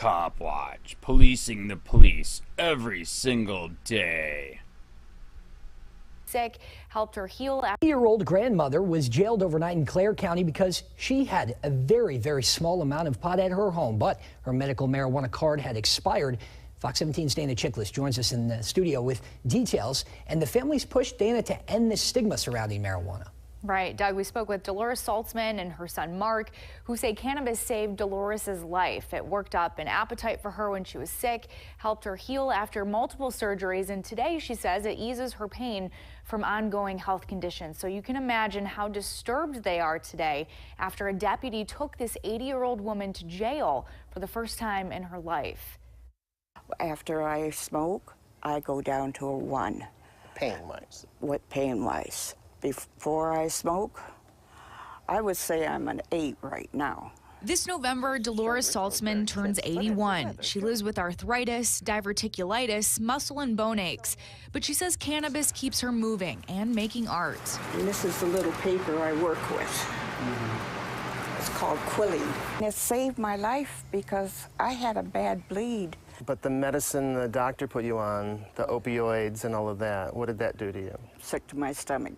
COPWATCH, policing the police every single day. Sick, helped her heal. 8-year-old grandmother was jailed overnight in Clare County because she had a very small amount of pot at her home, but her medical marijuana card had expired. Fox 17's Dana Chiklis joins us in the studio with details, and the family's pushed Dana to end the stigma surrounding marijuana. Right, Doug, we spoke with Dolores Saltzman and her son Mark, who say cannabis saved Dolores's life. It worked up an appetite for her when she was sick, helped her heal after multiple surgeries, and today she says it eases her pain from ongoing health conditions. So you can imagine how disturbed they are today after a deputy took this 80-year-old woman to jail for the first time in her life. After I smoke, I go down to a 1. Pain-wise? What pain-wise? Before I smoke, I would say I'm an 8 right now. This November, Dolores Saltzman turns 81. She lives with arthritis, diverticulitis, muscle and bone aches. But she says cannabis keeps her moving and making art. And this is the little paper I work with. It's called quilling. And it saved my life because I had a bad bleed. But the medicine the doctor put you on, the opioids and all of that, what did that do to you? Sick to my stomach.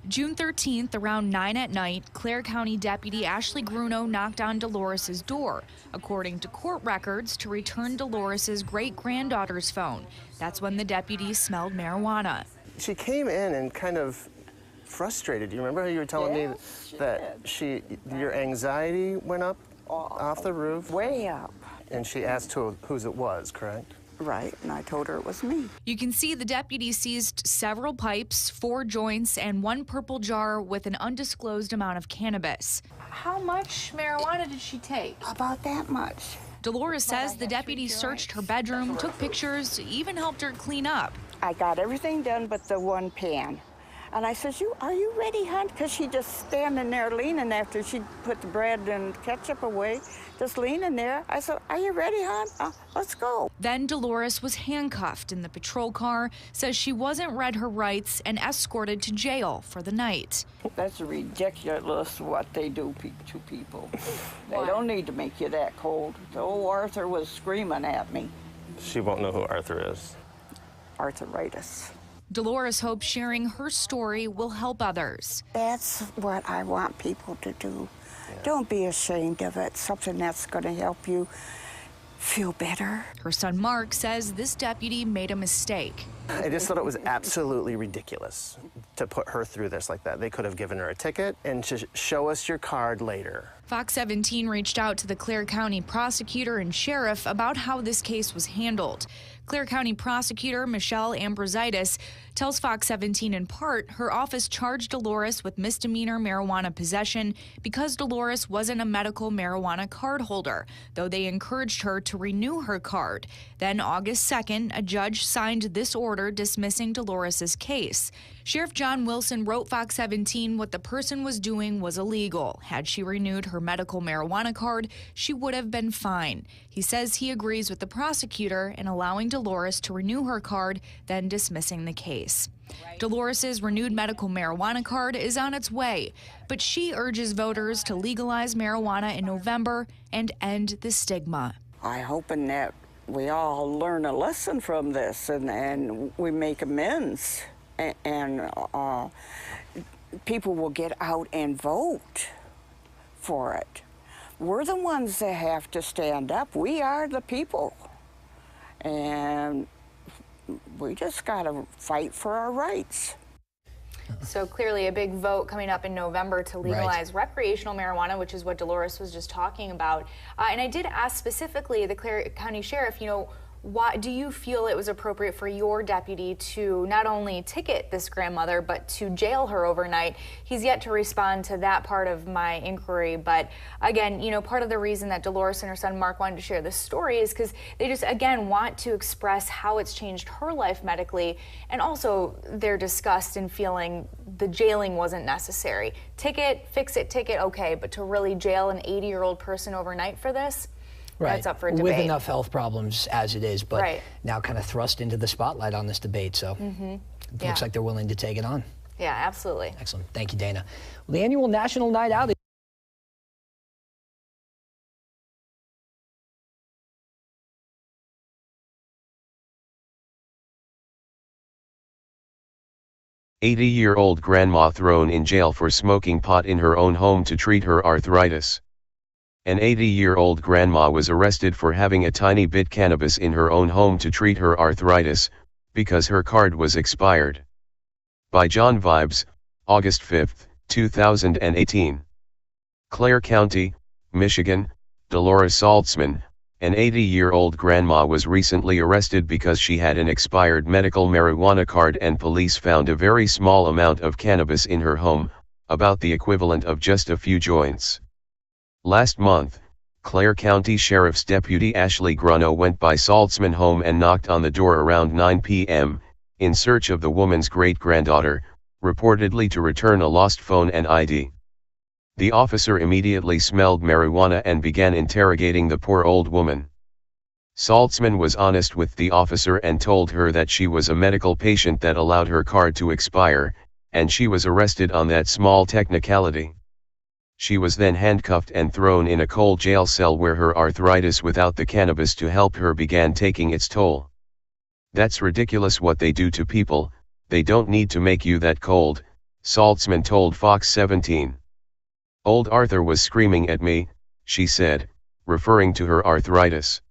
June 13th, around 9 at night, Clare County Deputy Ashley Grunow knocked on Dolores's door, according to court records, to return Dolores's great-granddaughter's phone. That's when the deputy smelled marijuana. She came in and kind of frustrated. You remember how you were telling me that your anxiety went up off the roof? Way up. And she asked whose it was, correct? Right, and I told her it was me. You can see the deputy seized several pipes, 4 joints, and 1 purple jar with an undisclosed amount of cannabis. How much marijuana did she take? About that much. Dolores says the deputy searched her bedroom, took pictures, even helped her clean up. I got everything done but the 1 pan. And I says, are you ready, hon? Because she just standing there leaning after she put the bread and ketchup away, just leaning there. I said, are you ready, hon? Let's go. Then Dolores was handcuffed in the patrol car, says she wasn't read her rights, and escorted to jail for the night. That's ridiculous what they do to people. They don't need to make you that cold. Oh, Arthur was screaming at me. She won't know who Arthur is. Arthritis. Dolores hopes sharing her story will help others. That's what I want people to do. Yeah. Don't be ashamed of it. Something that's going to help you feel better. Her son Mark says this deputy made a mistake. I just thought it was absolutely ridiculous to put her through this like that. They could have given her a ticket and to show us your card later. Fox 17 reached out to the Clare County prosecutor and sheriff about how this case was handled. Clare County prosecutor Michelle Ambrositis tells Fox 17 in part her office charged Dolores with misdemeanor marijuana possession because Dolores wasn't a medical marijuana card holder, though they encouraged her to renew her card. Then August 2nd, a judge signed this order dismissing Dolores's case. Sheriff John Wilson wrote Fox 17 what the person was doing was illegal. Had she renewed her medical marijuana card, she would have been fine. He says he agrees with the prosecutor in allowing Dolores to renew her card, then dismissing the case. Dolores's renewed medical marijuana card is on its way, but she urges voters to legalize marijuana in November and end the stigma. I'm hoping that we all learn a lesson from this and we make amends and people will get out and vote for it. We're the ones that have to stand up. We are the people. And we just got to fight for our rights. So clearly a big vote coming up in November to legalize recreational marijuana, which is what Dolores was just talking about. And I did ask specifically the Clare County Sheriff, why do you feel it was appropriate for your deputy to not only ticket this grandmother, but to jail her overnight? He's yet to respond to that part of my inquiry. But again, part of the reason that Dolores and her son Mark wanted to share this story is because they just, again, want to express how it's changed her life medically. And also their disgust in feeling the jailing wasn't necessary. Ticket, fix it, ticket, okay. But to really jail an 80-year-old person overnight for this? Right. That's up for debate. With enough health problems as it is, but now kind of thrust into the spotlight on this debate. So it looks like they're willing to take it on. Yeah, absolutely. Excellent. Thank you, Dana. Well, the annual National Night Out 80-year-old grandma thrown in jail for smoking pot in her own home to treat her arthritis. An 80-year-old grandma was arrested for having a tiny bit cannabis in her own home to treat her arthritis, because her card was expired. By John Vibes, August 5, 2018. Clare County, Michigan, Dolores Saltzman, an 80-year-old grandma was recently arrested because she had an expired medical marijuana card and police found a very small amount of cannabis in her home, about the equivalent of just a few joints. Last month, Clare County Sheriff's Deputy Ashley Grunow went by Saltzman home and knocked on the door around 9 p.m., in search of the woman's great-granddaughter, reportedly to return a lost phone and ID. The officer immediately smelled marijuana and began interrogating the poor old woman. Saltzman was honest with the officer and told her that she was a medical patient that allowed her card to expire, and she was arrested on that small technicality. She was then handcuffed and thrown in a cold jail cell where her arthritis without the cannabis to help her began taking its toll. That's ridiculous what they do to people, they don't need to make you that cold, Saltzman told Fox 17. Old Arthur was screaming at me, she said, referring to her arthritis.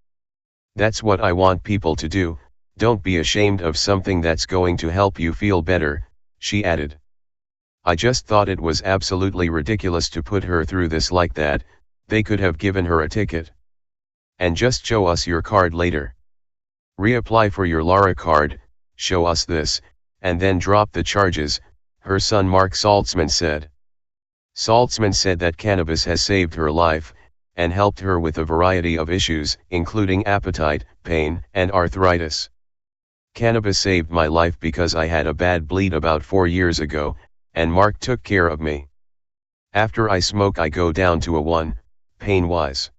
That's what I want people to do, don't be ashamed of something that's going to help you feel better, she added. I just thought it was absolutely ridiculous to put her through this like that, they could have given her a ticket. And just show us your card later. Reapply for your Lara card, show us this, and then drop the charges, her son Mark Saltzman said. Saltzman said that cannabis has saved her life, and helped her with a variety of issues, including appetite, pain, and arthritis. Cannabis saved my life because I had a bad bleed about 4 years ago, and Mark took care of me. After I smoke I go down to a 1, pain-wise.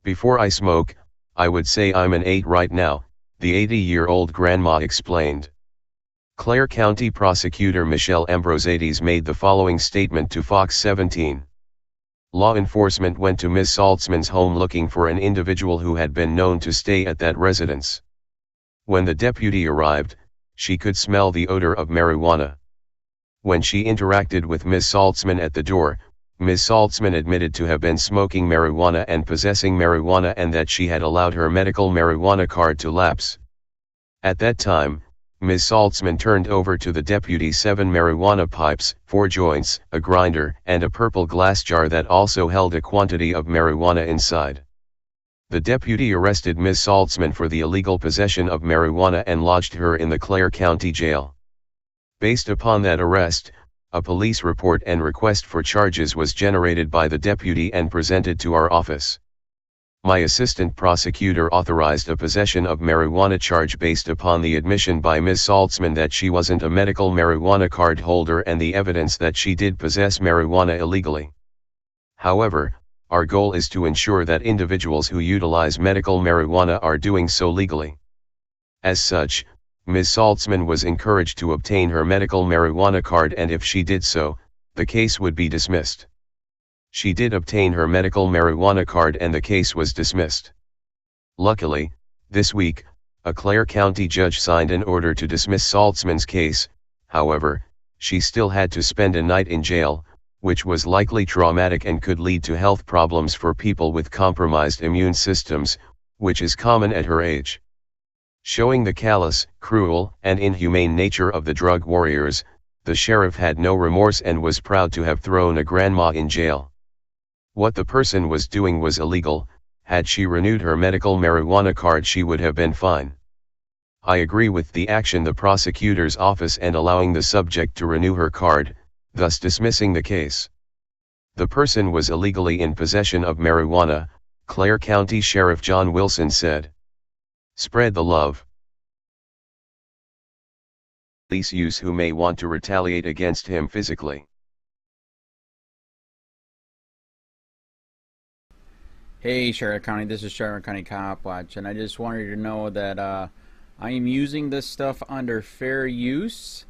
Before I smoke, I would say I'm an 8 right now, the 80-year-old grandma explained. Clare County Prosecutor Michelle Ambrosiades made the following statement to Fox 17. Law enforcement went to Ms. Saltzman's home looking for an individual who had been known to stay at that residence. When the deputy arrived, she could smell the odor of marijuana. When she interacted with Ms. Saltzman at the door, Ms. Saltzman admitted to have been smoking marijuana and possessing marijuana and that she had allowed her medical marijuana card to lapse. At that time, Ms. Saltzman turned over to the deputy 7 marijuana pipes, 4 joints, a grinder, and a purple glass jar that also held a quantity of marijuana inside. The deputy arrested Ms. Saltzman for the illegal possession of marijuana and lodged her in the Clare County Jail. Based upon that arrest, a police report and request for charges was generated by the deputy and presented to our office. My assistant prosecutor authorized a possession of marijuana charge based upon the admission by Ms. Saltzman that she wasn't a medical marijuana card holder and the evidence that she did possess marijuana illegally. However, our goal is to ensure that individuals who utilize medical marijuana are doing so legally. As such, Ms. Saltzman was encouraged to obtain her medical marijuana card, and if she did so, the case would be dismissed. She did obtain her medical marijuana card and the case was dismissed. Luckily, this week, a Clare County judge signed an order to dismiss Saltzman's case. However, she still had to spend a night in jail, which was likely traumatic and could lead to health problems for people with compromised immune systems, which is common at her age. Showing the callous, cruel, and inhumane nature of the drug warriors, the sheriff had no remorse and was proud to have thrown a grandma in jail. What the person was doing was illegal. Had she renewed her medical marijuana card she would have been fine. I agree with the action the prosecutor's office and allowing the subject to renew her card, thus dismissing the case. The person was illegally in possession of marijuana, Clare County Sheriff John Wilson said. Spread the love. Police use who may want to retaliate against him physically. Hey Charlotte County, this is Charlotte County COPWATCH, and I just wanted you to know that I am using this stuff under fair use.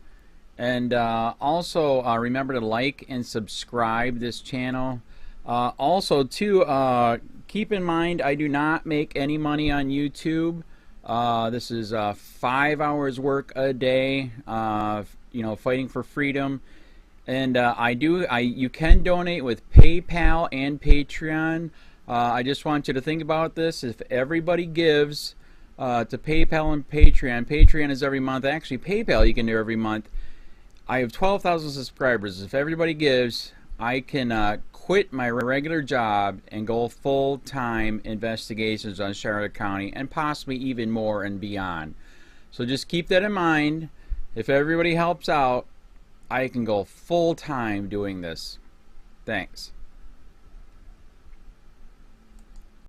And also remember to like and subscribe this channel. Also too, keep in mind I do not make any money on YouTube. This is 5 hours work a day you know, fighting for freedom. And you can donate with PayPal and Patreon. I just want you to think about this. If everybody gives to PayPal and Patreon, Patreon is every month. Actually, PayPal you can do every month. I have 12,000 subscribers. If everybody gives, I can quit my regular job and go full-time investigations on Charlotte County, and possibly even more and beyond. So just keep that in mind. If everybody helps out, I can go full-time doing this. Thanks.